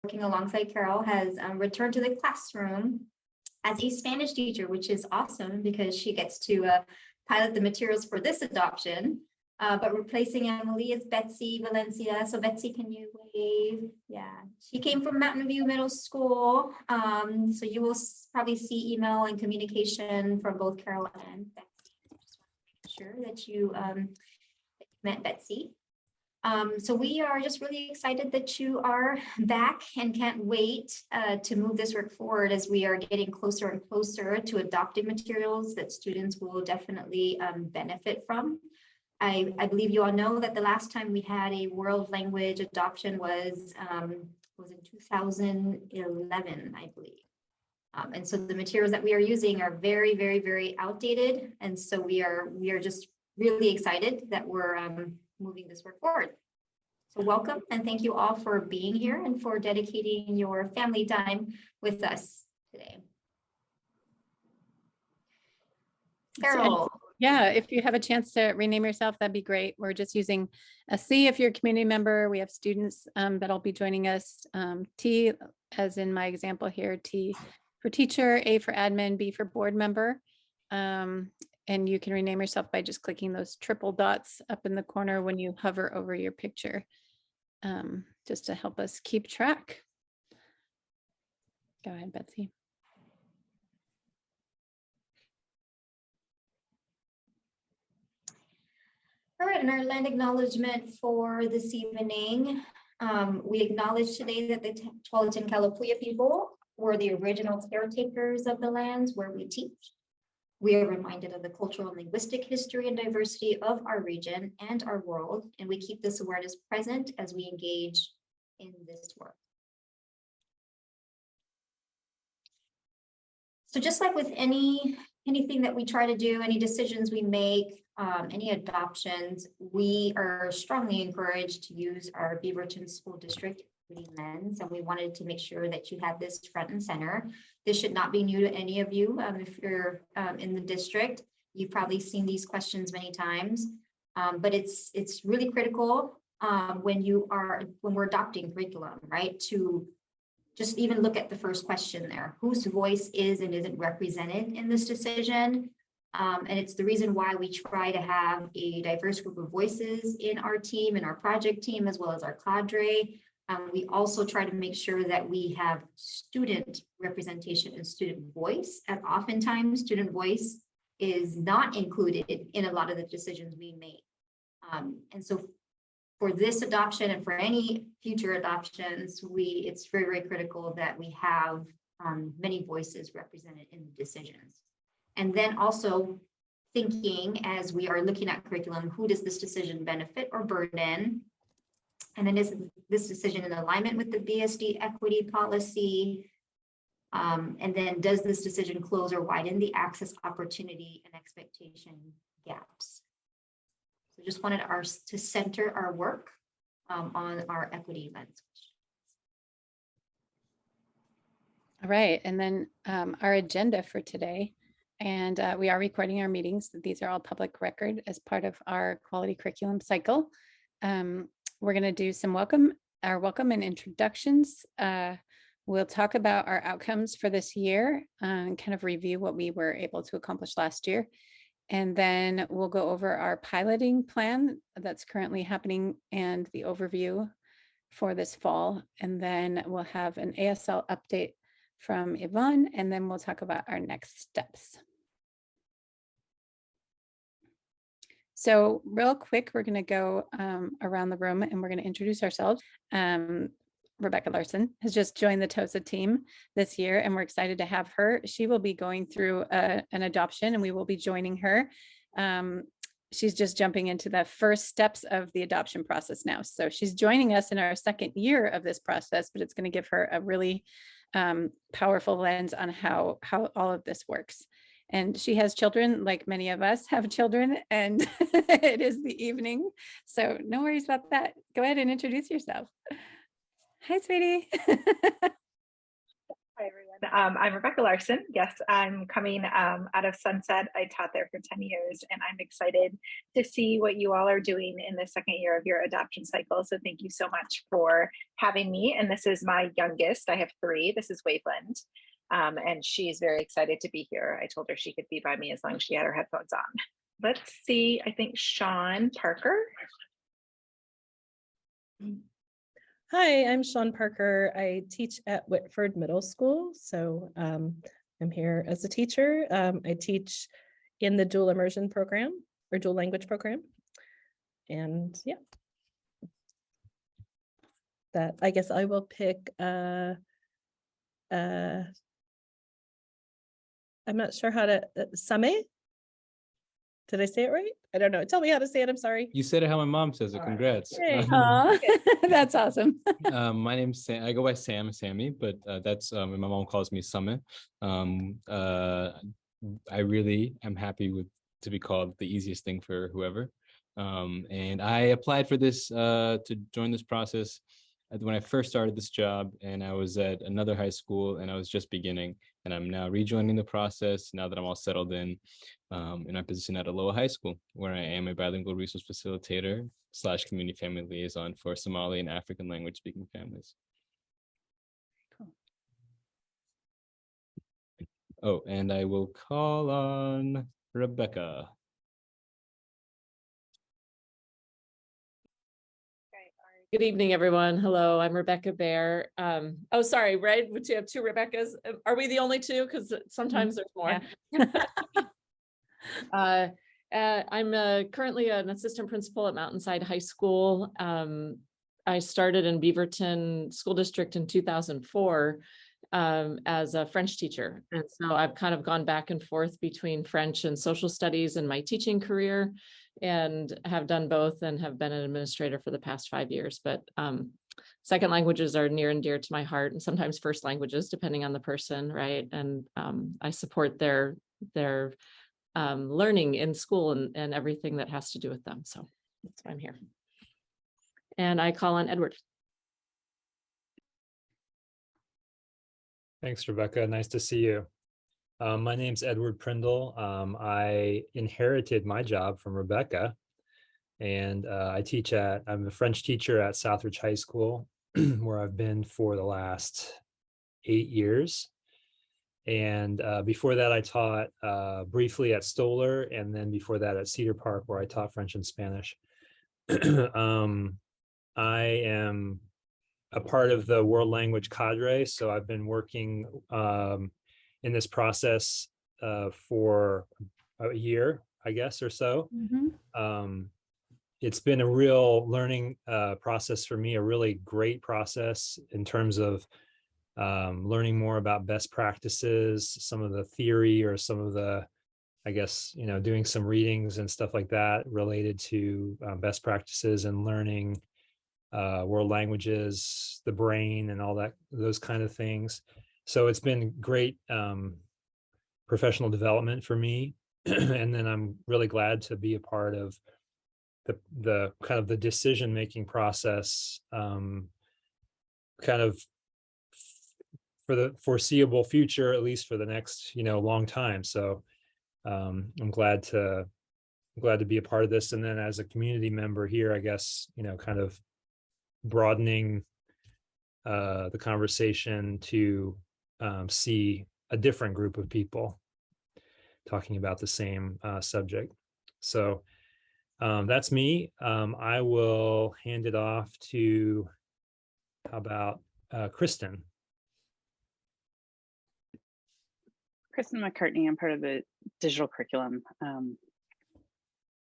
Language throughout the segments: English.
working alongside Carol, has returned to the classroom as a Spanish teacher, which is awesome because she gets to pilot the materials for this adoption. But replacing Emily is Betsy Valencia. So Betsy, can you wave? Yeah, she came from Mountain View Middle School. So you will probably see email and communication from both Carol and Betsy. Just want to make sure that you met Betsy. So we are just really excited that you are back and can't wait to move this work forward as we are getting closer and closer to adopting materials that students will definitely benefit from. I believe you all know that the last time we had a world language adoption was in 2011, I believe. And so the materials that we are using are very, very, very outdated. And so we are just really excited that we're moving this work forward. So welcome and thank you all for being here and for dedicating your family time with us today. Carol. Yeah, if you have a chance to rename yourself, that'd be great. We're just using a C if you're a community member. We have students that'll be joining us. T, as in my example here, T for teacher, A for admin, B for board member. And you can rename yourself by just clicking those triple dots up in the corner when you hover over your picture, just to help us keep track. Go ahead, Betsy. All right, and our land acknowledgement for this evening. We acknowledge today that the Tualatin Kalapuya people were the original caretakers of the lands where we teach. We are reminded of the cultural and linguistic history and diversity of our region and our world, and we keep this awareness present as we engage in this work. So just like with anything that we try to do, any decisions we make, any adoptions, we are strongly encouraged to use our Beaverton School District equity lens, and we wanted to make sure that you had this front and center. This should not be new to any of you. If you're in the district, you've probably seen these questions many times, but it's really critical when we're adopting curriculum, right? To just even look at the first question there, whose voice is and isn't represented in this decision. And it's the reason why we try to have a diverse group of voices in our team, in our project team, as well as our cadre. We also try to make sure that we have student representation and student voice, and oftentimes student voice is not included in a lot of the decisions we make. And so for this adoption and for any future adoptions, it's very, very critical that we have many voices represented in the decisions. And then also thinking as we are looking at curriculum, who does this decision benefit or burden? And then is this decision in alignment with the BSD equity policy? And then does this decision close or widen the access opportunity and expectation gaps? So just wanted to center our work on our equity lens. All right, and then our agenda for today. And we are recording our meetings. These are all public record as part of our quality curriculum cycle. We're going to do some welcome and introductions. We'll talk about our outcomes for this year and kind of review what we were able to accomplish last year. And then we'll go over our piloting plan that's currently happening and the overview for this fall. And then we'll have an ASL update from Yvonne, and then we'll talk about our next steps. So real quick, we're going to go around the room and we're going to introduce ourselves. Rebecca Larson has just joined the TOSA team this year, and we're excited to have her. She will be going through an adoption, and we will be joining her. She's just jumping into the first steps of the adoption process now. So she's joining us in our second year of this process, but it's going to give her a really powerful lens on how all of this works. And she has children, like many of us have children, and it is the evening. So no worries about that. Go ahead and introduce yourself. Hi, sweetie. Hi, everyone. I'm Rebecca Larson. Yes, I'm coming out of Sunset. I taught there for 10 years, and I'm excited to see what you all are doing in the second year of your adoption cycle. So thank you so much for having me. And this is my youngest. I have 3. This is Waveland. And she's very excited to be here. I told her she could be by me as long as she had her headphones on. Let's see, I think Sean Parker. Hi, I'm Sean Parker. I teach at Whitford Middle School. So I'm here as a teacher. I teach in the dual immersion program or dual language program. And yeah, that I guess I will pick I'm not sure how to Same. Did I say it right? I don't know. Tell me how to say it. I'm sorry. You said it how my mom says it. Congrats. Yay. Aw, that's awesome. My name's Sam. I go by Sammy, but that's my mom calls me Summit. I really am happy to be called the easiest thing for whoever. And I applied for this to join this process when I first started this job, and I was at another high school and I was just beginning, and I'm now rejoining the process now that I'm all settled in my position at Aloha High School, where I am a bilingual resource facilitator / community family liaison for Somali and African language speaking families. Cool. Oh, and I will call on Rebecca. Good evening, everyone. Hello, I'm Rebecca Bear. Oh, sorry, right? Would you have 2 Rebeccas? Are we the only 2? Because sometimes there's more. I'm currently an assistant principal at Mountainside High School. I started in Beaverton School District in 2004 as a French teacher. And so I've kind of gone back and forth between French and social studies in my teaching career, and have done both and have been an administrator for the past 5 years. But second languages are near and dear to my heart, and sometimes first languages, depending on the person, right? And I support their learning in school and everything that has to do with them. So that's why I'm here. And I call on Edward. Thanks, Rebecca. Nice to see you. My name's Edward Prindle. I inherited my job from Rebecca, and I'm a French teacher at Southridge High School, where I've been for the last 8 years. And before that, I taught briefly at Stoller, and then before that at Cedar Park, where I taught French and Spanish. I am a part of the world language cadre, so I've been working in this process for a year, I guess, or so. It's been a real learning process for me, a really great process in terms of learning more about best practices, some of the theory, or some of the, I guess, doing some readings and stuff like that related to best practices and learning world languages, the brain, and all that, those kind of things. So it's been great professional development for me. And then I'm really glad to be a part of the kind of the decision-making process, kind of for the foreseeable future, at least for the next, long time. So I'm glad to be a part of this. And then as a community member here, I guess, kind of broadening the conversation to see a different group of people talking about the same subject. So that's me. I will hand it off to, how about Kristen? Kristen McCartney. I'm part of the digital curriculum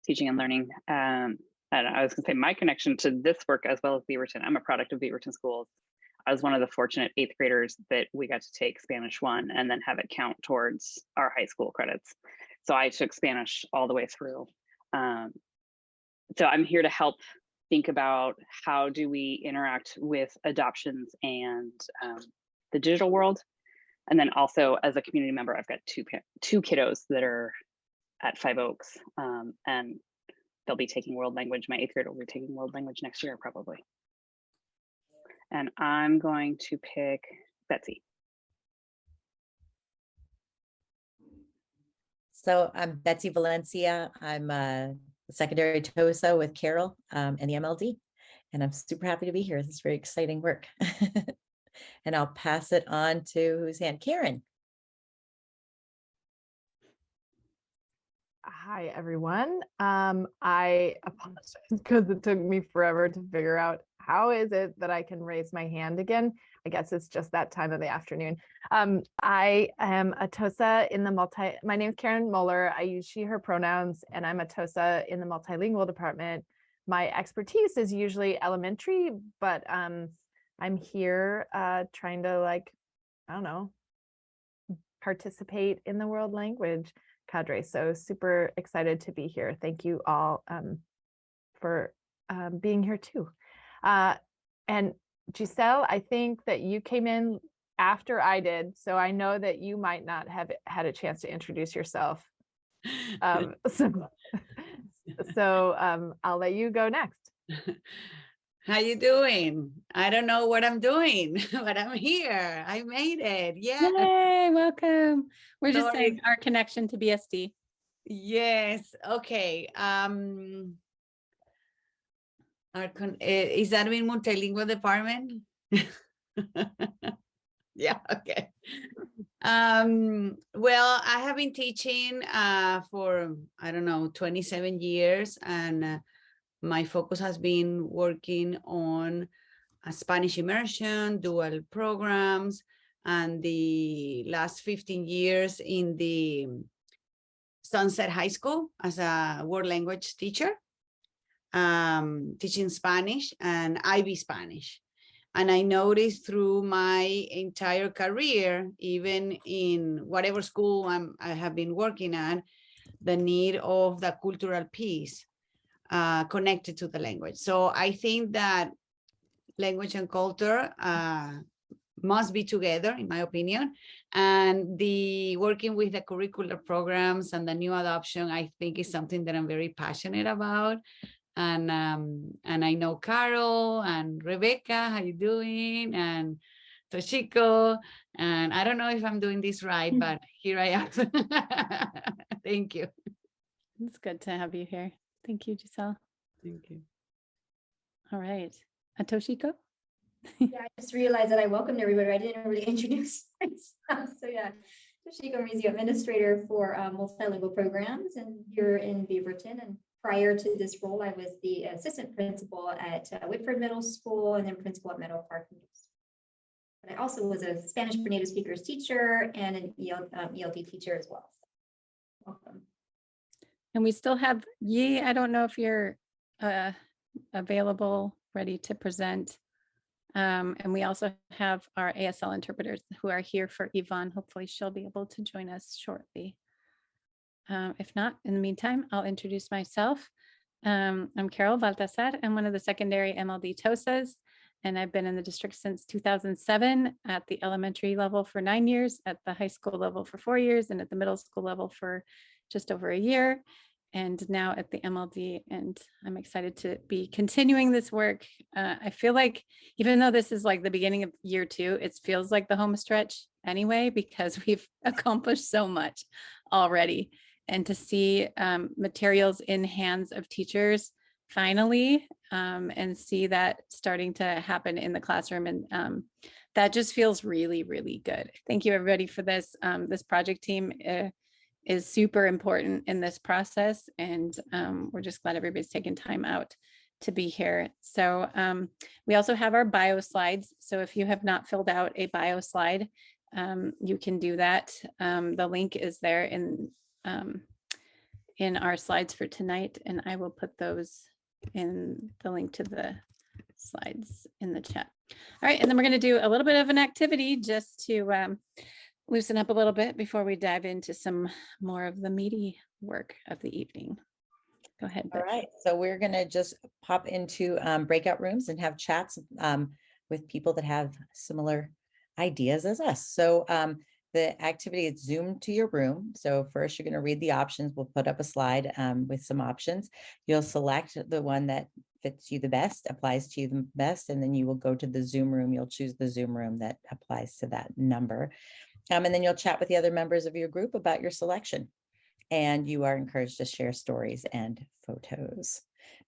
teaching and learning. And I was going to say my connection to this work as well as Beaverton. I'm a product of Beaverton schools. I was one of the fortunate 8th graders that we got to take Spanish 1 and then have it count towards our high school credits. So I took Spanish all the way through. So I'm here to help think about how do we interact with adoptions and the digital world. And then also as a community member, I've got two kiddos that are at Five Oaks, and they'll be taking world language. My 8th grader will be taking world language next year, probably. And I'm going to pick Betsy. So I'm Betsy Valencia. I'm a secondary TOSA with Carol and the MLD. And I'm super happy to be here. This is very exciting work. And I'll pass it on to whose hand? Karen. Hi, everyone. I apologize because it took me forever to figure out how is it that I can raise my hand again. I guess it's just that time of the afternoon. I am a TOSA in the my name is Karen Muller. I use she, her pronouns, and I'm a TOSA in the multilingual department. My expertise is usually elementary, but I'm here trying to I don't know, participate in the world language cadre. So super excited to be here. Thank you all for being here too. And Giselle, I think that you came in after I did, so I know that you might not have had a chance to introduce yourself. So I'll let you go next. How you doing? I don't know what I'm doing, but I'm here. I made it. Yeah. Yay, welcome. We're just Sorry. saying our connection to BSD. Yes. Okay. Is that in multilingual department? Yeah. Okay. Well, I have been teaching for, I don't know, 27 years, and my focus has been working on Spanish immersion, dual programs, and the last 15 years in the Sunset High School as a world language teacher, teaching Spanish and IB Spanish. And I noticed through my entire career, even in whatever school I have been working at, the need of the cultural piece connected to the language. So I think that language and culture must be together, in my opinion. And the working with the curricular programs and the new adoption, I think, is something that I'm very passionate about. And I know Carol and Rebecca, how you doing? And Toshiko, and I don't know if I'm doing this right, but here I am. Thank you. It's good to have you here. Thank you, Giselle. Thank you. All right. Toshiko? Yeah, I just realized that I welcomed everybody. I didn't really introduce myself. So yeah, Toshiko Rizzi, administrator for multilingual programs and here in Beaverton. And prior to this role, I was the assistant principal at Whitford Middle School and then principal at Meadow Park Middle School. But I also was a Spanish for native speakers teacher and an ELD teacher as well. So, welcome. And we still have Yi. I don't know if you're available, ready to present. And we also have our ASL interpreters who are here for Yvonne. Hopefully she'll be able to join us shortly. If not, in the meantime, I'll introduce myself. I'm Carol Baltasar. I'm one of the secondary MLD TOSAs, and I've been in the district since 2007 at the elementary level for 9 years, at the high school level for 4 years, and at the middle school level for just over a year, and now at the MLD. And I'm excited to be continuing this work. I feel like even though this is like the beginning of year 2, it feels like the home stretch anyway, because we've accomplished so much already. And to see materials in hands of teachers finally, and see that starting to happen in the classroom. And that just feels really, really good. Thank you everybody for this. This project team is super important in this process, and we're just glad everybody's taken time out to be here. So we also have our bio slides. So if you have not filled out a bio slide, you can do that. The link is there in our slides for tonight, and I will put those in the link to the slides in the chat. All right, and then we're going to do a little bit of an activity just to loosen up a little bit before we dive into some more of the meaty work of the evening. Go ahead. All right, so we're going to just pop into breakout rooms and have chats with people that have similar ideas as us. So the activity is zoomed to your room. So first you're going to read the options. We'll put up a slide with some options. You'll select the one that fits you the best, applies to you the best, and then you will go to the Zoom room. You'll choose the Zoom room that applies to that number. And then you'll chat with the other members of your group about your selection. and you are encouraged to share stories and photos.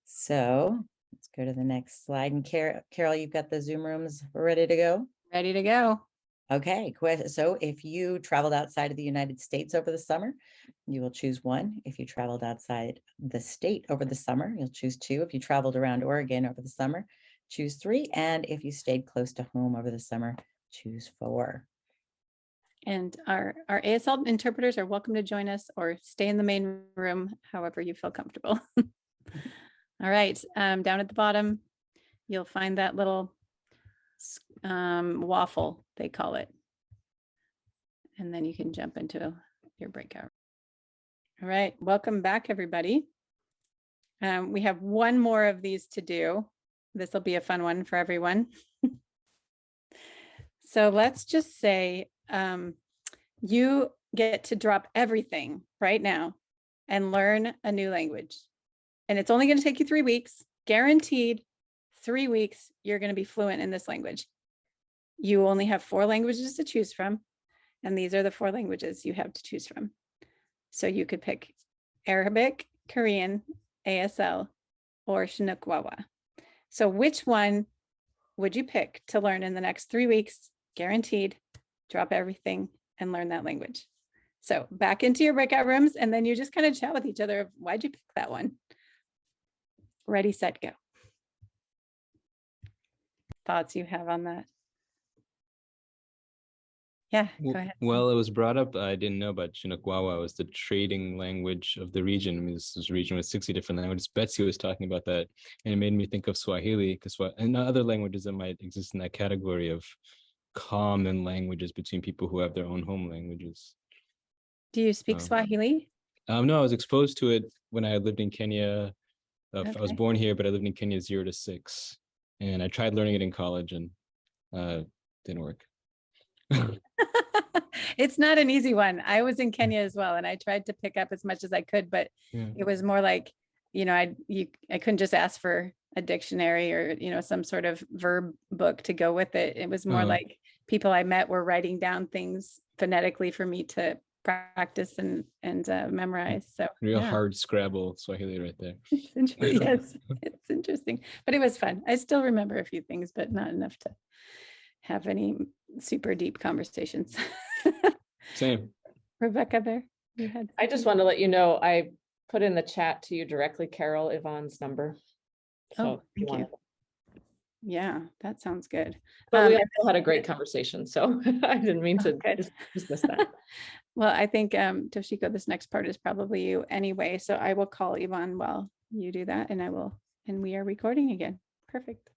So let's go to the next slide. And Carol, you've got the Zoom rooms ready to go? Ready to go. Okay, so if you traveled outside of the United States over the summer, you will choose 1. If you traveled outside the state over the summer, you'll choose 2. If you traveled around Oregon over the summer, choose 3. And if you stayed close to home over the summer, choose 4. And our ASL interpreters are welcome to join us or stay in the main room, however you feel comfortable. All right, down at the bottom, you'll find that little waffle, they call it. And then you can jump into your breakout. All right, welcome back, everybody. We have one more of these to do. This will be a fun one for everyone. So let's just say you get to drop everything right now and learn a new language. And it's only going to take you 3 weeks, guaranteed 3 weeks, you're going to be fluent in this language. You only have 4 languages to choose from. And these are the 4 languages you have to choose from. So you could pick Arabic, Korean, ASL, or Chinook Wawa. So which one would you pick to learn in the next 3 weeks? Guaranteed, drop everything and learn that language. So back into your breakout rooms, and then you just kind of chat with each other of why'd you pick that one? Ready, set, go. Thoughts you have on that? Yeah, go ahead. Well, it was brought up. I didn't know about Chinook Wawa. It was the trading language of the region. I mean, this is a region with 60 different languages. Betsy was talking about that, and it made me think of Swahili, and other languages that might exist in that category of common languages between people who have their own home languages. Do you speak Swahili? No, I was exposed to it when I lived in Kenya. I was Okay. born here, but I lived in Kenya 0 to 6, and I tried learning it in college, and didn't work. It's not an easy one. I was in Kenya as well, and I tried to pick up as much as I could, but it was more like, I couldn't just ask for a dictionary or, some sort of verb book to go with it. It was more like people I met were writing down things phonetically for me to practice and memorize. So Real hard Scrabble Swahili right there. Yes, it's interesting, but it was fun. I still remember a few things, but not enough to have any super deep conversations. Same. Rebecca, there you had. I just want to let you know, I put in the chat to you directly, Carol Yvonne's number. So Thank you. Yeah, that sounds good. But we also had a great conversation, so I didn't mean to dismiss that. Well, I think Toshiko, this next part is probably you anyway. So I will call Yvonne while you do that, and we are recording again. Perfect.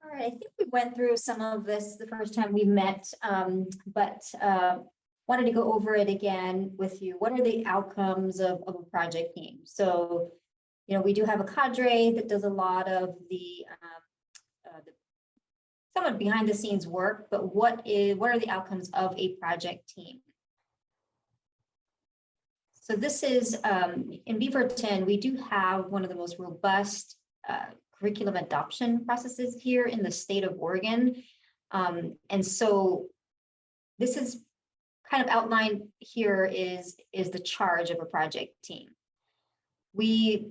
All right, I think we went through some of this the first time we met, but wanted to go over it again with you. What are the outcomes of a project team? So, we do have a cadre that does a lot of the somewhat behind the scenes work, but what are the outcomes of a project team? So this is, in Beaverton, we do have one of the most robust curriculum adoption processes here in the state of Oregon. And so this is kind of outlined here is the charge of a project team. We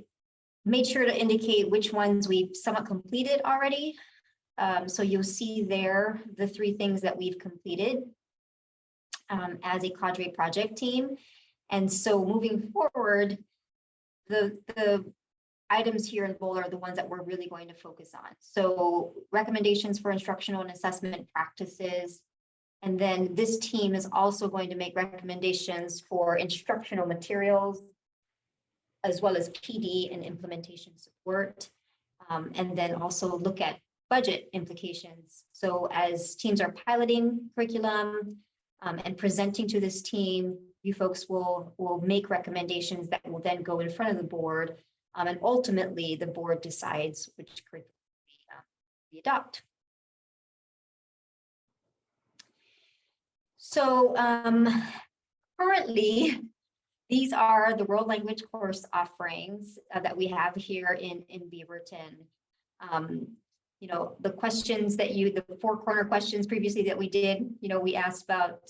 made sure to indicate which ones we've somewhat completed already. So you'll see there the 3 things that we've completed as a cadre project team. And so moving forward, the items here in bold are the ones that we're really going to focus on. So recommendations for instructional and assessment practices. And then this team is also going to make recommendations for instructional materials, as well as PD and implementation support. And then also look at budget implications. So as teams are piloting curriculum and presenting to this team, you folks will make recommendations that will then go in front of the board. And ultimately, the board decides which curriculum we adopt. So currently, these are the world language course offerings that we have here in Beaverton. the questions that the four corner questions previously that we did, we asked about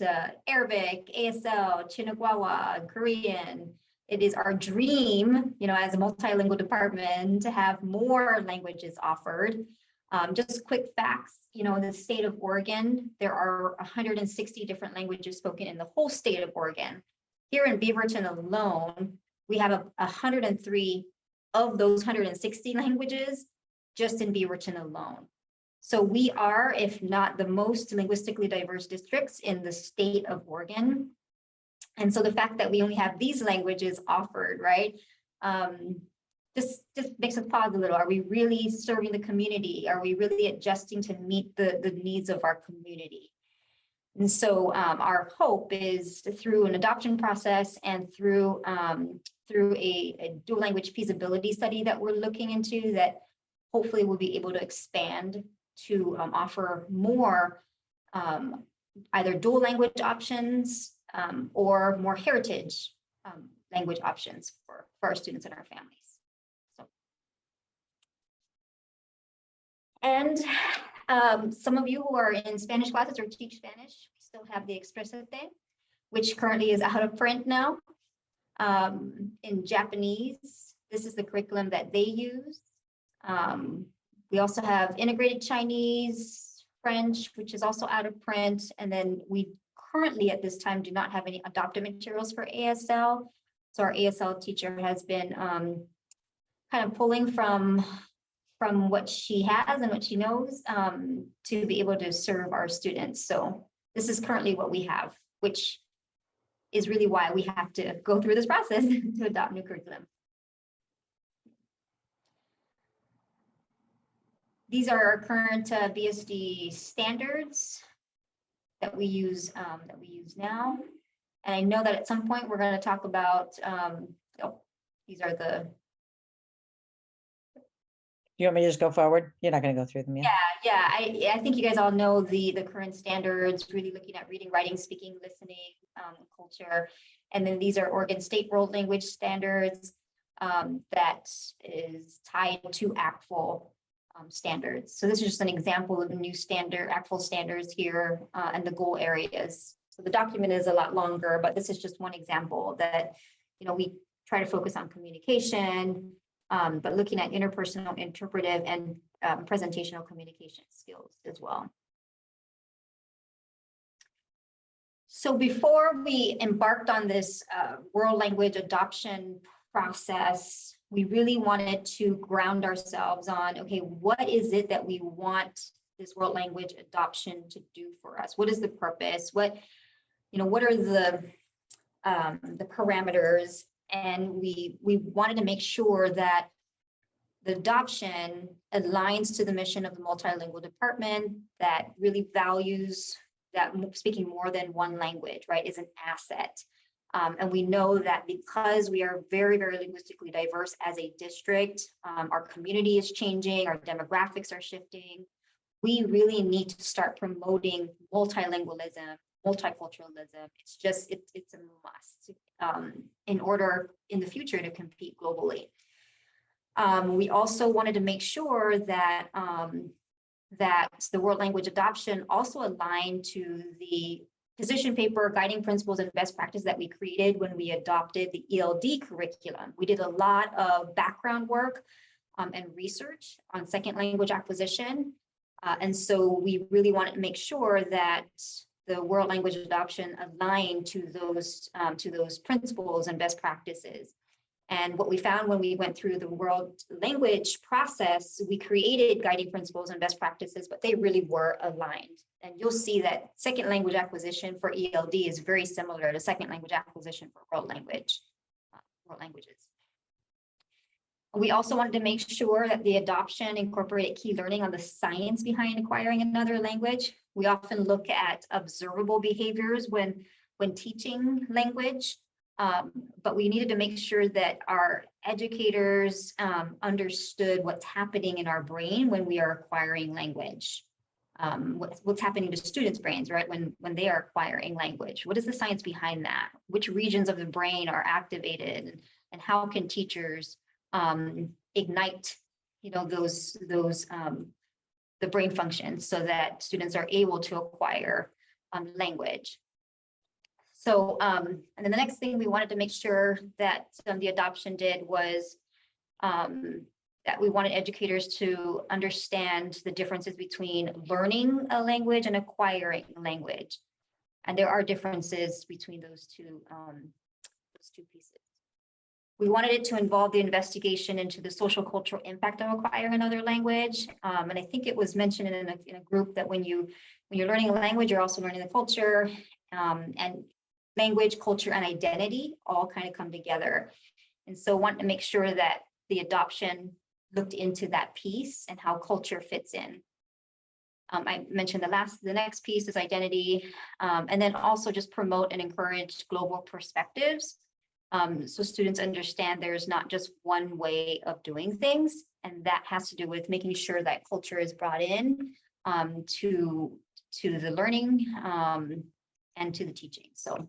Arabic, ASL, Chinagwawa, Korean. It is our dream, as a multilingual department to have more languages offered. Just quick facts, in the state of Oregon, there are 160 different languages spoken in the whole state of Oregon. Here in Beaverton alone, we have 103 of those 160 languages just in Beaverton alone. So we are, if not the most linguistically diverse districts in the state of Oregon. And so the fact that we only have these languages offered, right? Just makes us pause a little. Are we really serving the community? Are we really adjusting to meet the needs of our community? And so our hope is through an adoption process and through a dual language feasibility study that we're looking into, that hopefully we'll be able to expand to offer more either dual language options or more heritage language options for our students and our families. So. And some of you who are in Spanish classes or teach Spanish, we still have the Exprésate, which currently is out of print now. In Japanese, this is the curriculum that they use. We also have integrated Chinese, French, which is also out of print. And then we currently at this time do not have any adopted materials for ASL. So our ASL teacher has been kind of pulling from what she has and what she knows to be able to serve our students. So this is currently what we have, which is really why we have to go through this process to adopt new curriculum. These are our current BSD standards that we use now. And I know that at some point we're going to talk about, these are the. You want me to just go forward? You're not going to go through them yet? Yeah. I think you guys all know the current standards, really looking at reading, writing, speaking, listening, culture. And then these are Oregon State World Language Standards that is tied to ACTFL standards. So this is just an example of the new standard, ACTFL standards here and the goal areas. So the document is a lot longer, but this is just one example that, we try to focus on communication, but looking at interpersonal, interpretive, and presentational communication skills as well. So before we embarked on this world language adoption process, we really wanted to ground ourselves on, okay, what is it that we want this world language adoption to do for us? What is the purpose? What are the parameters? And we wanted to make sure that the adoption aligns to the mission of the multilingual department, that really values that speaking more than one language, right, is an asset. And we know that because we are very, very linguistically diverse as a district, our community is changing, our demographics are shifting. We really need to start promoting multilingualism, multiculturalism. It's a must in order in the future to compete globally. We also wanted to make sure that that the world language adoption also aligned to the position paper, guiding principles, and best practice that we created when we adopted the ELD curriculum. We did a lot of background work and research on second language acquisition. And so we really wanted to make sure that the world language adoption aligned to those principles and best practices. And what we found when we went through the world language process, we created guiding principles and best practices, but they really were aligned. And you'll see that second language acquisition for ELD is very similar to second language acquisition for world languages. We also wanted to make sure that the adoption incorporated key learning on the science behind acquiring another language. We often look at observable behaviors when teaching language. But we needed to make sure that our educators understood what's happening in our brain when we are acquiring language. What's happening to students' brains, right? When they are acquiring language. What is the science behind that? Which regions of the brain are activated, and how can teachers ignite, those the brain function so that students are able to acquire language. So, and then the next thing we wanted to make sure that the adoption did was that we wanted educators to understand the differences between learning a language and acquiring language. And there are differences between those two pieces. We wanted it to involve the investigation into the social cultural impact of acquiring another language. And I think it was mentioned in a group that when you're learning a language, you're also learning the culture, and language, culture, and identity all kind of come together. And so want to make sure that the adoption looked into that piece and how culture fits in. I mentioned the next piece is identity, and then also just promote and encourage global perspectives. So students understand there's not just one way of doing things, and that has to do with making sure that culture is brought in to the learning and to the teaching. So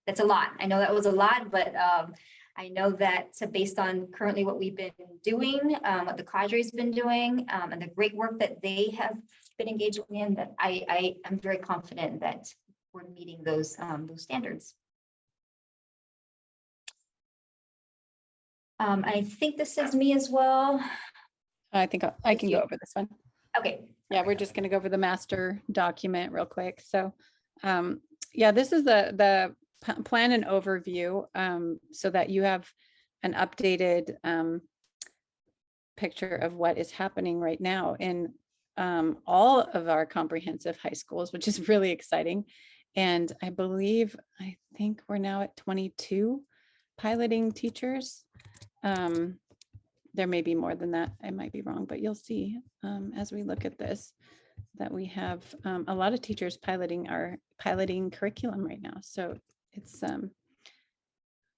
that's a lot. I know that was a lot, but I know that based on currently what we've been doing, what the cadre's been doing, and the great work that they have been engaged in, that I am very confident that we're meeting those standards. I think this is me as well. I think I can go over this one. Okay. Yeah, we're just going to go over the master document real quick. So, yeah, this is the plan and overview, so that you have an updated picture of what is happening right now in all of our comprehensive high schools, which is really exciting. And I think we're now at 22 piloting teachers. There may be more than that. I might be wrong, but you'll see as we look at this that we have a lot of teachers piloting curriculum right now. So it's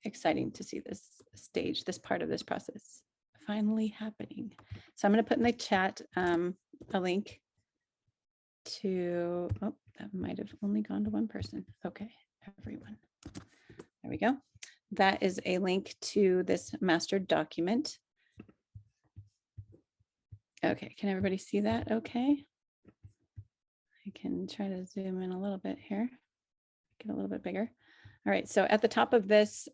exciting to see this part of this process finally happening. So I'm going to put in the chat a link to, oh, that might have only gone to one person. Okay, everyone. There we go. That is a link to this master document. Okay, can everybody see that? Okay. I can try to zoom in a little bit here, get a little bit bigger. All right, so at the top of this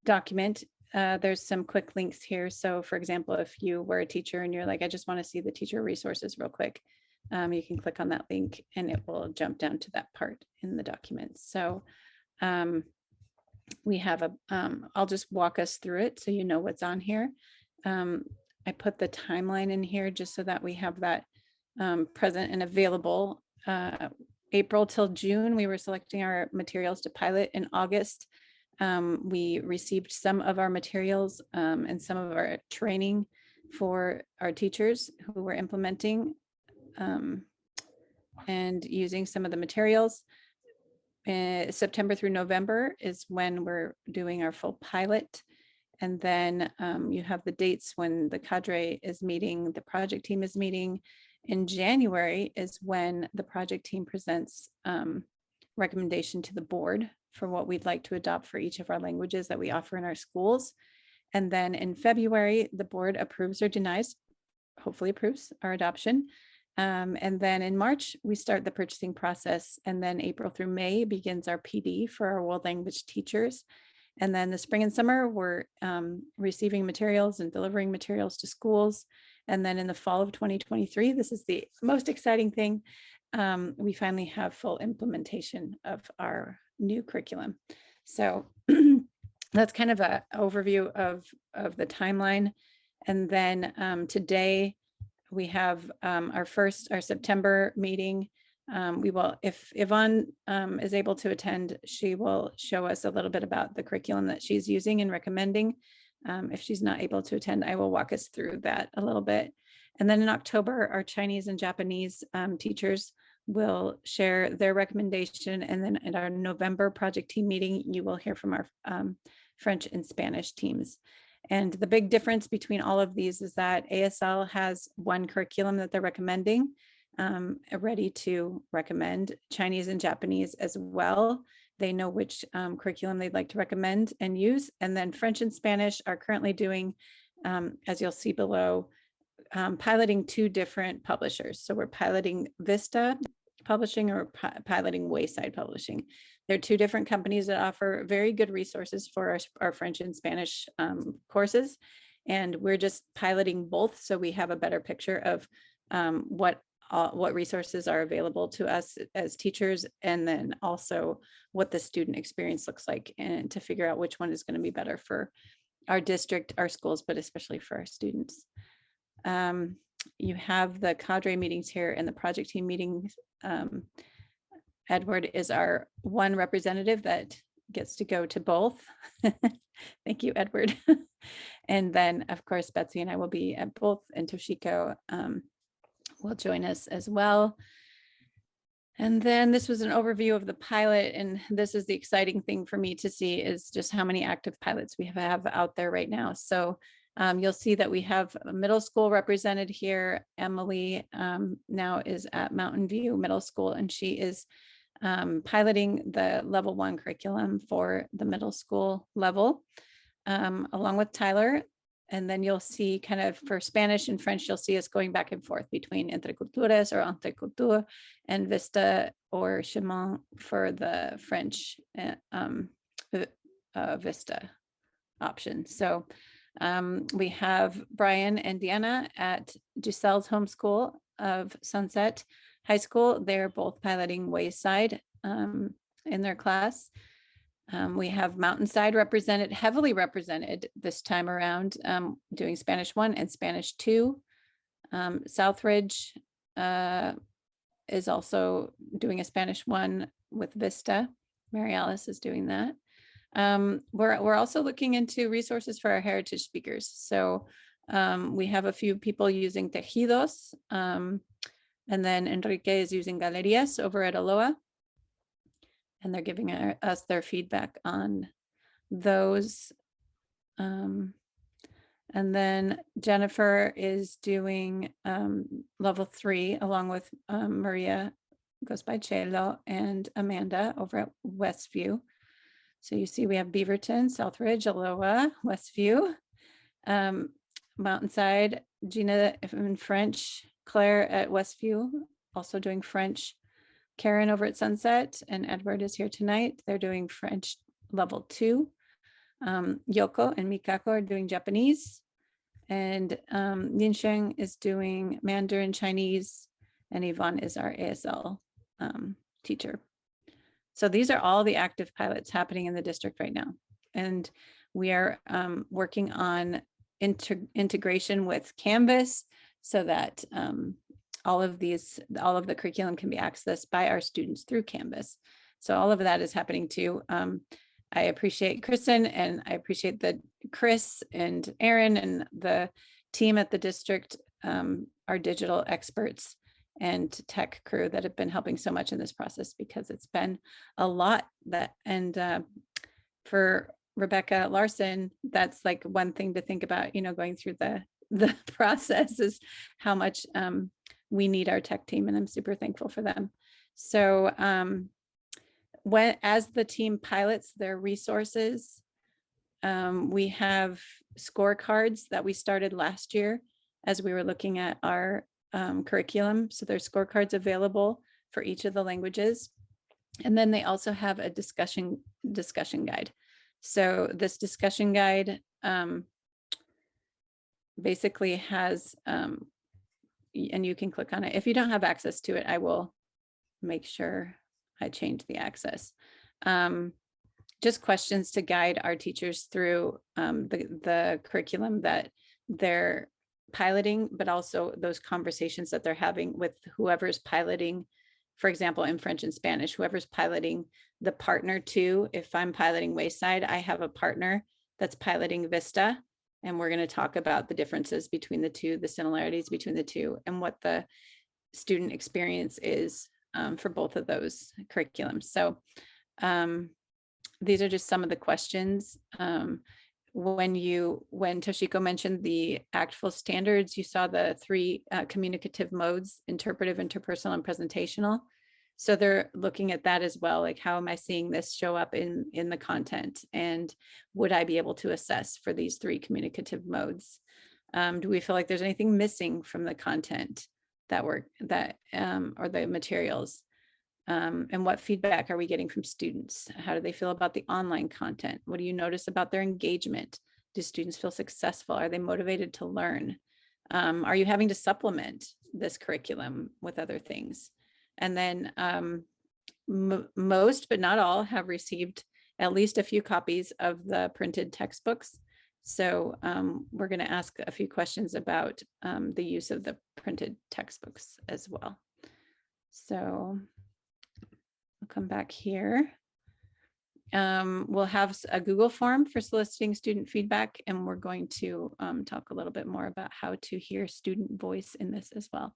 document, there's some quick links here. So for example, if you were a teacher and you're like, I just want to see the teacher resources real quick, you can click on that link and it will jump down to that part in the document. So we have I'll just walk us through it so you know what's on here. I put the timeline in here just so that we have that present and available. April till June, we were selecting our materials to pilot. In August, we received some of our materials and some of our training for our teachers who were implementing and using some of the materials. September through November is when we're doing our full pilot. And then you have the dates when the cadre is meeting, the project team is meeting. In January is when the project team presents recommendation to the board for what we'd like to adopt for each of our languages that we offer in our schools. And then in February, the board approves or denies, hopefully approves our adoption. And then in March, we start the purchasing process. And then April through May begins our PD for our world language teachers. And then the spring and summer, we're receiving materials and delivering materials to schools. And then in the fall of 2023, this is the most exciting thing. We finally have full implementation of our new curriculum. So that's kind of an overview of the timeline. And then today we have our September meeting. We will, if Yvonne is able to attend, she will show us a little bit about the curriculum that she's using and recommending. If she's not able to attend, I will walk us through that a little bit. And then in October, our Chinese and Japanese teachers will share their recommendation. And then at our November project team meeting, you will hear from our French and Spanish teams. And the big difference between all of these is that ASL has one curriculum that they're recommending, ready to recommend. Chinese and Japanese as well. They know which curriculum they'd like to recommend and use. And then French and Spanish are currently doing, as you'll see below, piloting 2 different publishers. So we're piloting Vista Publishing or piloting Wayside Publishing. They're 2 different companies that offer very good resources for our French and Spanish courses. And we're just piloting both, so we have a better picture of what resources are available to us as teachers, and then also what the student experience looks like, and to figure out which one is going to be better for our district, our schools, but especially for our students. You have the cadre meetings here and the project team meetings. Edward is our one representative that gets to go to both. Thank you, Edward. And then, of course, Betsy and I will be at both, and Toshiko will join us as well. And then this was an overview of the pilot, and this is the exciting thing for me to see is just how many active pilots we have out there right now. So you'll see that we have a middle school represented here. Emily now is at Mountain View Middle School, and she is piloting the level 1 curriculum for the middle school level, along with Tyler. And then you'll see kind of for Spanish and French, you'll see us going back and forth between Entre Culturas or Entre Culture and Vista or Chemin for the French Vista option. So we have Brian and Deanna at Giselle's homeschool of Sunset High School. They're both piloting Wayside in their class. We have Mountainside represented, heavily represented this time around, doing Spanish 1 and Spanish 2. Southridge is also doing a Spanish 1 with Vista. Mary Alice is doing that. We're also looking into resources for our heritage speakers. So we have a few people using Tejidos, and then Enrique is using Galerías over at Aloha. And they're giving us their feedback on those. And then Jennifer is doing level 3 along with Maria goes by Chelo and Amanda over at Westview. So you see we have Beaverton, Southridge, Aloha, Westview, Mountainside, Gina in French, Claire at Westview, also doing French. Karen over at Sunset, and Edward is here tonight. They're doing French level 2. Yoko and Mikako are doing Japanese, and Yinsheng is doing Mandarin Chinese, and Yvonne is our ASL teacher. So these are all the active pilots happening in the district right now. And we are working on integration with Canvas so that all of the curriculum can be accessed by our students through Canvas. So all of that is happening too. I appreciate Kristen, and I appreciate Chris and Aaron and the team at the district, our digital experts and tech crew that have been helping so much in this process, because it's been a lot. For Rebecca Larson, that's like one thing to think about, going through the process is how much we need our tech team, and I'm super thankful for them. So as the team pilots their resources, we have scorecards that we started last year as we were looking at our curriculum. So there's scorecards available for each of the languages. And then they also have a discussion guide. So this discussion guide basically has, and you can click on it. If you don't have access to it, I will make sure I change the access. Just questions to guide our teachers through the curriculum that they're piloting, but also those conversations that they're having with whoever's piloting, for example, in French and Spanish, whoever's piloting the partner too. If I'm piloting Wayside, I have a partner that's piloting Vista. And we're going to talk about the differences between the two, the similarities between the two, and what the student experience is for both of those curriculums. So these are just some of the questions. When Toshiko mentioned the ACTFL standards, you saw the 3 communicative modes: interpretive, interpersonal, and presentational. So they're looking at that as well, like how am I seeing this show up in the content, and would I be able to assess for these 3 communicative modes? Do we feel like there's anything missing from the content or the materials? And what feedback are we getting from students? How do they feel about the online content? What do you notice about their engagement? Do students feel successful? Are they motivated to learn? Are you having to supplement this curriculum with other things? And then most, but not all, have received at least a few copies of the printed textbooks. So we're going to ask a few questions about the use of the printed textbooks as well. So I'll come back here. We'll have a Google form for soliciting student feedback, and we're going to talk a little bit more about how to hear student voice in this as well.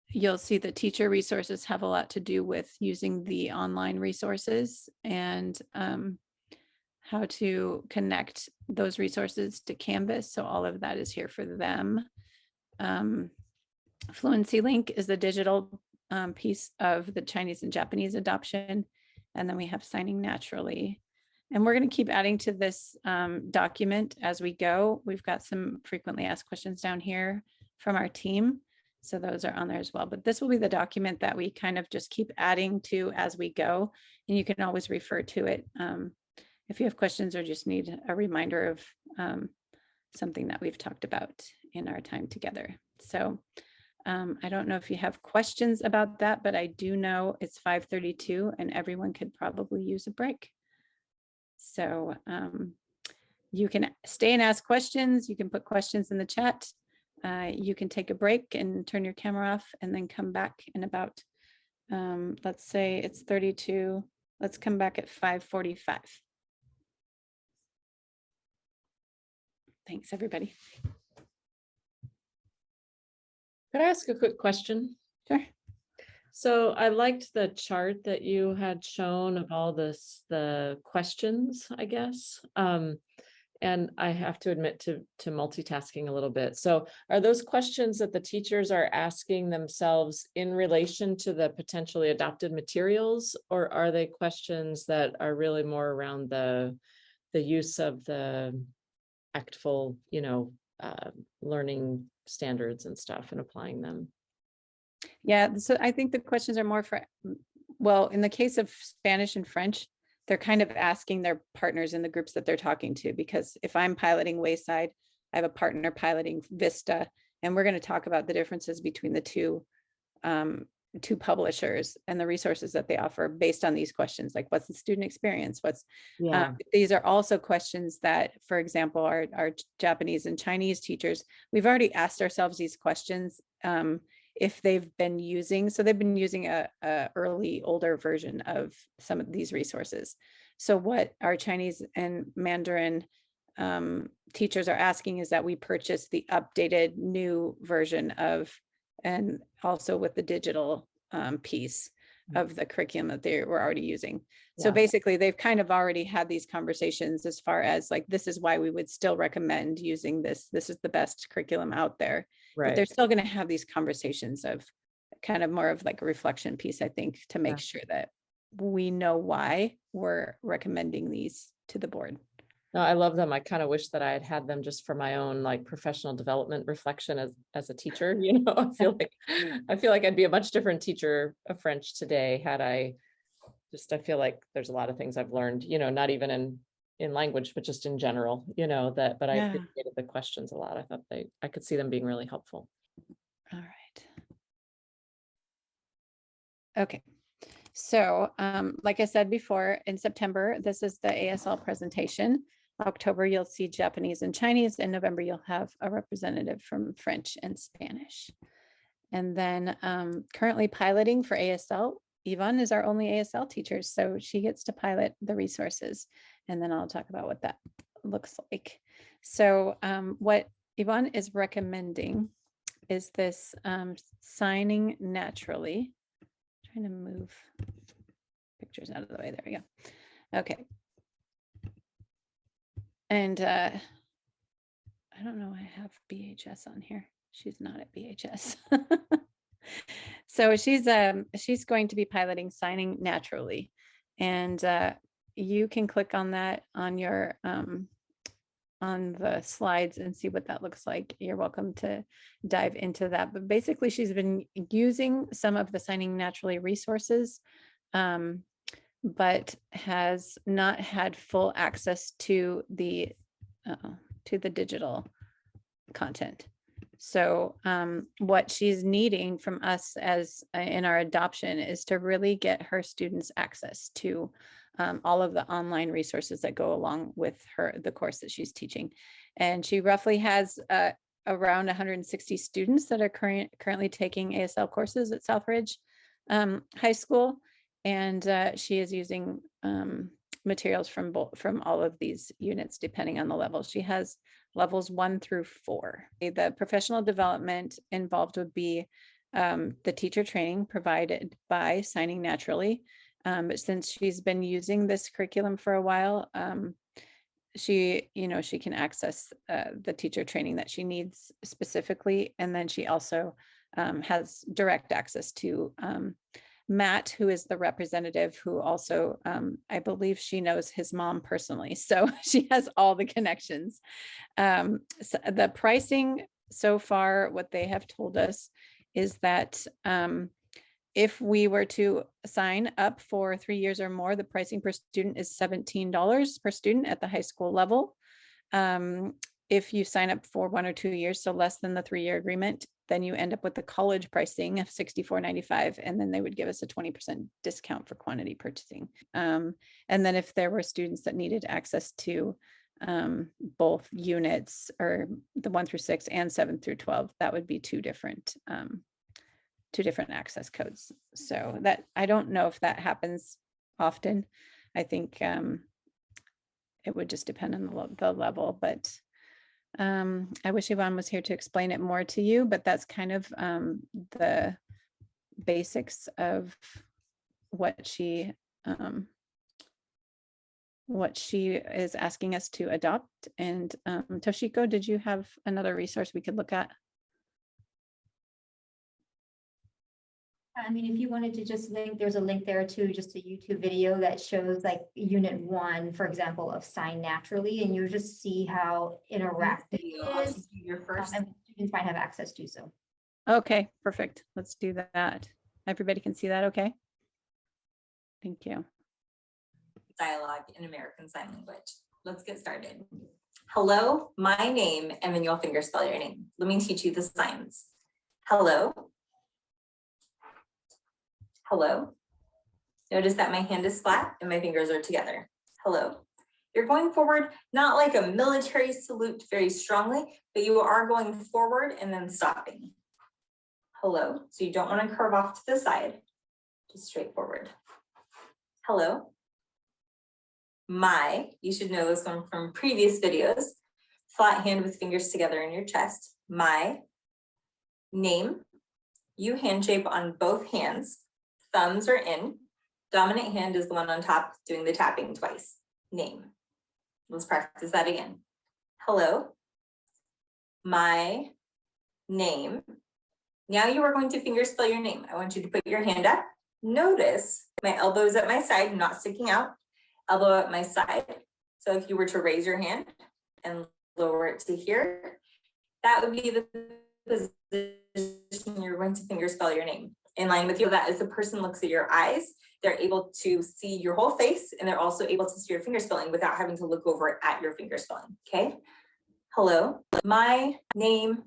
You'll see that teacher resources have a lot to do with using the online resources and how to connect those resources to Canvas. So all of that is here for them. Fluency Link is the digital piece of the Chinese and Japanese adoption. And then we have Signing Naturally. And we're going to keep adding to this document as we go. We've got some frequently asked questions down here from our team. So those are on there as well. But this will be the document that we kind of just keep adding to as we go. And you can always refer to it if you have questions or just need a reminder of something that we've talked about in our time together. So I don't know if you have questions about that, but I do know it's 5:32 and everyone could probably use a break. So you can stay and ask questions. You can put questions in the chat. You can take a break and turn your camera off and then come back in about, let's say it's 32. Let's come back at 5:45. Thanks, everybody. Could I ask a quick question? Sure. So I liked the chart that you had shown of all the questions, I guess. And I have to admit to multitasking a little bit. So are those questions that the teachers are asking themselves in relation to the potentially adopted materials, or are they questions that are really more around the use of the ACTFL, learning standards and stuff and applying them? Yeah, so I think the questions are more for, well, in the case of Spanish and French, they're kind of asking their partners in the groups that they're talking to, because if I'm piloting Wayside, I have a partner piloting Vista, and we're going to talk about the differences between the two publishers and the resources that they offer based on these questions, like what's the student experience, these are also questions that, for example, our Japanese and Chinese teachers, we've already asked ourselves these questions if they've been using a older version of some of these resources. So what our Chinese and Mandarin teachers are asking is that we purchase the updated new version of, and also with the digital piece of the curriculum that they were already using. So basically they've kind of already had these conversations as far as like, this is why we would still recommend using this. This is the best curriculum out there. But they're still going to have these conversations of kind of more of like a reflection piece, I think, to make sure that we know why we're recommending these to the board. No, I love them. I kind of wish that I had had them just for my own like professional development reflection as a teacher. I feel like I'd be a much different teacher of French today had I feel like there's a lot of things I've learned, not even in language, but just in general, but I appreciated the questions a lot. I thought I could see them being really helpful. All right. Okay. So like I said before, in September, this is the ASL presentation. October, you'll see Japanese and Chinese. In November, you'll have a representative from French and Spanish. And then currently piloting for ASL, Yvonne is our only ASL teacher, so she gets to pilot the resources. And then I'll talk about what that looks like. So what Yvonne is recommending is this Signing Naturally. I'm trying to move pictures out of the way. There we go. Okay. And I don't know, I have BHS on here. She's not at BHS. So she's going to be piloting Signing Naturally. And you can click on that on your the slides and see what that looks like, you're welcome to dive into that. But basically, she's been using some of the Signing Naturally resources, but has not had full access to the digital content. So what she's needing from us as in our adoption is to really get her students access to all of the online resources that go along with the course that she's teaching. And she roughly has around 160 students that are currently taking ASL courses at Southridge High School. And she is using materials from all of these units, depending on the level. She has levels 1 through 4. The professional development involved would be the teacher training provided by Signing Naturally. But since she's been using this curriculum for a while, she can access the teacher training that she needs specifically. And then she also has direct access to Matt, who is the representative, who also, I believe she knows his mom personally. So she has all the connections. So the pricing so far, what they have told us is that if we were to sign up for 3 years or more, the pricing per student is $17 per student at the high school level. If you sign up for 1 or 2 years, so less than the 3-year agreement, then you end up with the college pricing of $64.95, and then they would give us a 20% discount for quantity purchasing. And then if there were students that needed access to both units, or the 1 through 6 and 7 through 12, that would be two different access codes. So that, I don't know if that happens often. I think it would just depend on the level, but I wish Yvonne was here to explain it more to you, but that's kind of the basics of what she is asking us to adopt. And Toshiko, did you have another resource we could look at? I mean, if you wanted to just link, there's a link there too, just a YouTube video that shows like unit 1, for example, of Sign Naturally, and you just see how interactive it is. Your first. And students might have access to, so. Okay, perfect. Let's do that. Everybody can see that, okay? Thank you. Dialogue in American Sign Language. Let's get started. Hello, my name, and then you'll finger spell your name. Let me teach you the signs. Hello. Hello. Notice that my hand is flat and my fingers are together. Hello. You're going forward, not like a military salute very strongly, but you are going forward and then stopping. Hello. So you don't want to curve off to the side, just straight forward. Hello. My, you should know this one from previous videos. Flat hand with fingers together in your chest. My name. You hand shape on both hands. Thumbs are in. Dominant hand is the one on top doing the tapping twice. Name. Let's practice that again. Hello. My name. Now you are going to finger spell your name. I want you to put your hand up. Notice my elbow is at my side, not sticking out. Elbow at my side. So if you were to raise your hand and lower it to here, that would be the position you're going to finger spell your name. In line with you, that as the person looks at your eyes, they're able to see your whole face, and they're also able to see your finger spelling without having to look over at your finger spelling, okay? Hello, my name.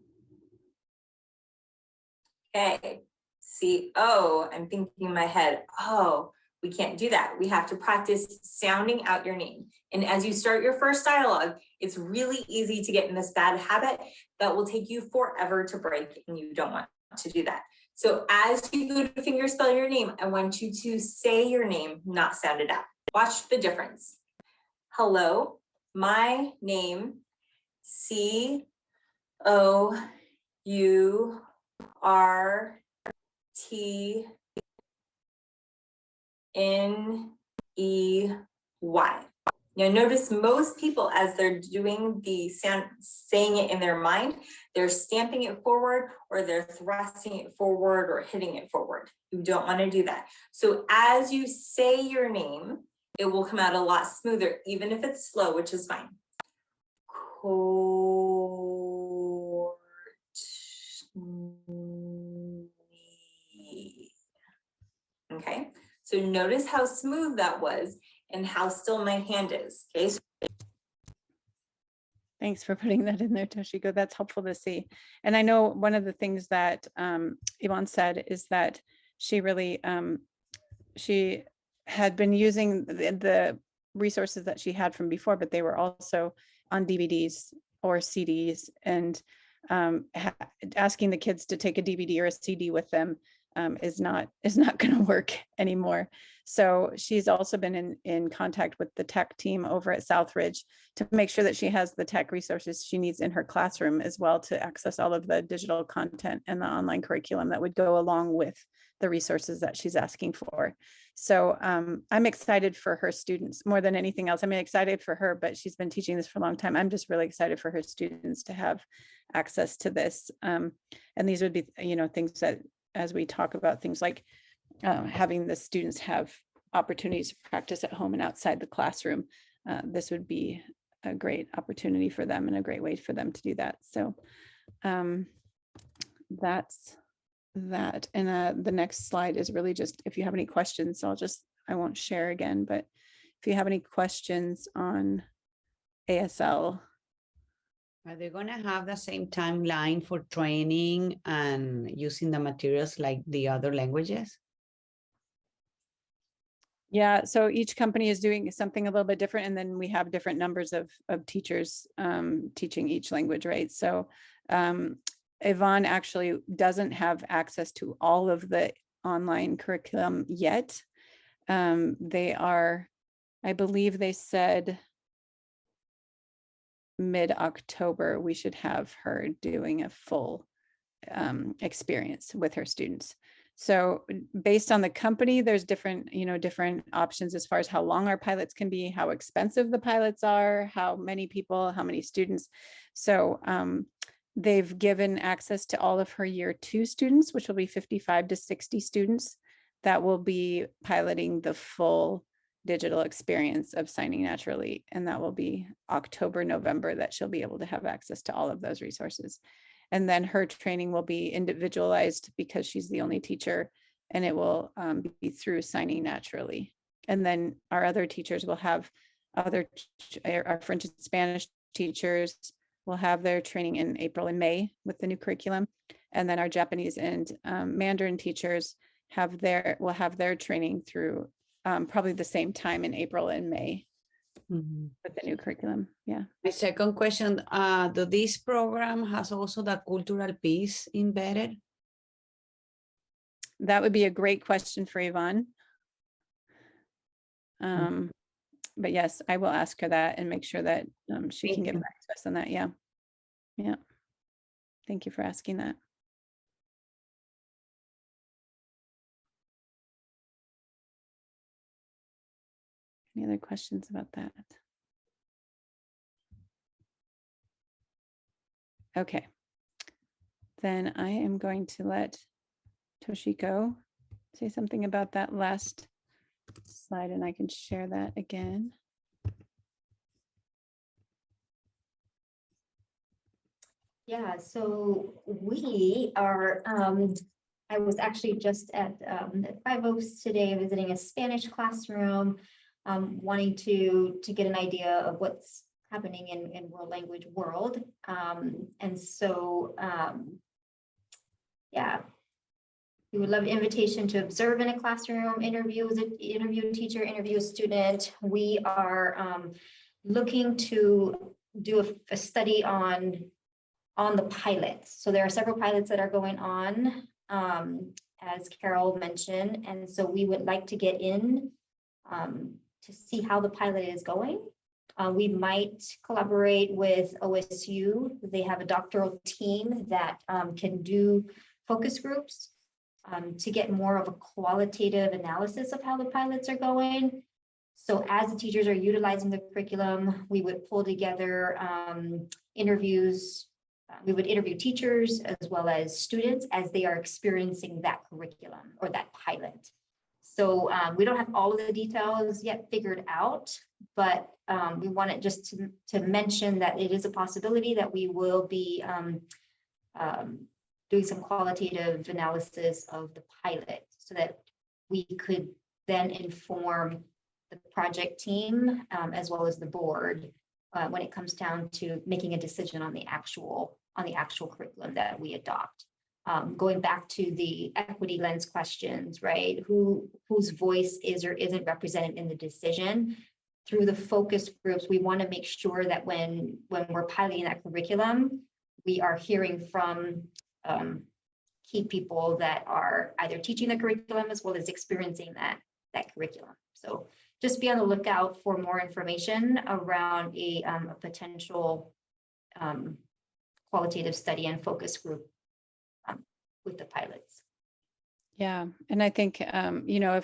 Okay, see, oh, I'm thinking in my head, oh, we can't do that. We have to practice sounding out your name. And as you start your first dialogue, it's really easy to get in this bad habit that will take you forever to break, and you don't want to do that. So as you go to finger spell your name, I want you to say your name, not sound it out. Watch the difference. Hello, my name, Courtney. Now notice most people, as they're doing the sound, saying it in their mind, they're stamping it forward, or they're thrusting it forward, or hitting it forward. You don't want to do that. So as you say your name, it will come out a lot smoother, even if it's slow, which is fine. support me. Okay, so notice how smooth that was and how still my hand is. Okay, so Thanks for putting that in there, Toshiko. That's helpful to see. And I know one of the things that Yvonne said is that she really, she had been using the resources that she had from before, but they were also on DVDs or CDs, and asking the kids to take a DVD or a CD with them is not going to work anymore. So she's also been in contact with the tech team over at Southridge to make sure that she has the tech resources she needs in her classroom as well to access all of the digital content and the online curriculum that would go along with the resources that she's asking for. So I'm excited for her students more than anything else. I'm excited for her, but she's been teaching this for a long time. I'm just really excited for her students to have access to this. And these would be, things that, as we talk about things like having the students have opportunities to practice at home and outside the classroom, this would be a great opportunity for them and a great way for them to do that. So that's that. And the next slide is really just if you have any questions. So I won't share again, but if you have any questions on ASL. Are they going to have the same timeline for training and using the materials like the other languages? Yeah, so each company is doing something a little bit different, and then we have different numbers of teachers teaching each language, right? So Yvonne actually doesn't have access to all of the online curriculum yet. They are, I believe they said mid-October, we should have her doing a full experience with her students. So based on the company, there's different options as far as how long our pilots can be, how expensive the pilots are, how many people, how many students. So they've given access to all of her year 2 students, which will be 55 to 60 students that will be piloting the full digital experience of Signing Naturally. And that will be October, November that she'll be able to have access to all of those resources. And then her training will be individualized because she's the only teacher, and it will be through Signing Naturally. And then our other teachers will have our French and Spanish teachers will have their training in April and May with the new curriculum. And then our Japanese and Mandarin teachers will have their training through probably the same time in April and May with the new curriculum. Yeah. My second question, do this program has also the cultural piece embedded? That would be a great question for Yvonne. But yes, I will ask her that and make sure that she can get back to us on that. Yeah. Yeah. Thank you for asking that. Any other questions about that? Okay. Then I am going to let Toshiko say something about that last slide, and I can share that again. Yeah, so we are, I was actually just at 5 Oaks today visiting a Spanish classroom, wanting to get an idea of what's happening in world language world. And so, yeah, we would love an invitation to observe in a classroom, interview a teacher, interview a student. We are looking to do a study on the pilots. So there are several pilots that are going on, as Carol mentioned. And so we would like to get in to see how the pilot is going. We might collaborate with OSU. They have a doctoral team that can do focus groups to get more of a qualitative analysis of how the pilots are going. So as the teachers are utilizing the curriculum, we would pull together interviews. We would interview teachers as well as students as they are experiencing that curriculum or that pilot. So we don't have all of the details yet figured out, but we wanted just to mention that it is a possibility that we will be doing some qualitative analysis of the pilot so that we could then inform the project team as well as the board when it comes down to making a decision on the actual curriculum that we adopt. Going back to the equity lens questions, right? Whose voice is or isn't represented in the decision. Through the focus groups, we want to make sure that when we're piloting that curriculum, we are hearing from key people that are either teaching the curriculum as well as experiencing that curriculum. So just be on the lookout for more information around a potential qualitative study and focus group with the pilots. Yeah, and I think, you know,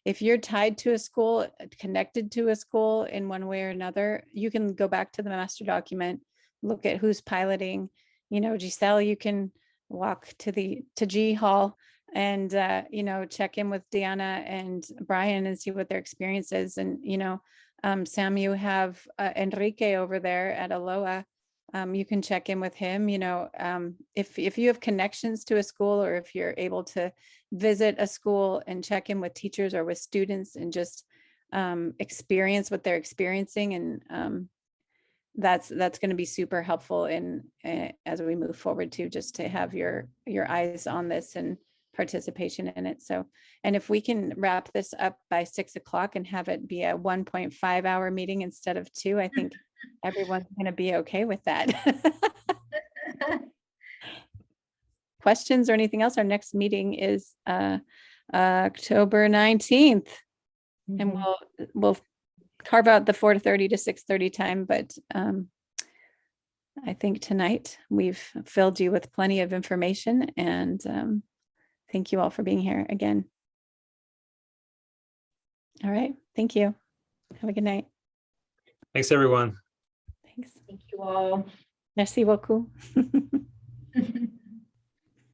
if you're tied to a school, connected to a school in one way or another, you can go back to the master document, look at who's piloting. You know, Giselle, you can walk to G Hall and, you know, check in with Deanna and Brian and see what their experience is. And, you know, Sam, you have Enrique over there at Aloha. You can check in with him, you know, if you have connections to a school, or if you're able to visit a school and check in with teachers or with students and just experience what they're experiencing. And that's going to be super helpful in as we move forward to just to have your eyes on this and participation in it. So, and if we can wrap this up by 6 o'clock and have it be a 1.5 hour meeting instead of 2, I think everyone's going to be okay with that. Questions or anything else? Our next meeting is October 19th. And we'll carve out the 4:30 to 6:30 time, but I think tonight we've filled you with plenty of information, and thank you all for being here again. All right, thank you. Have a good night. Thanks, everyone. Thanks. Thank you all. Merci beaucoup.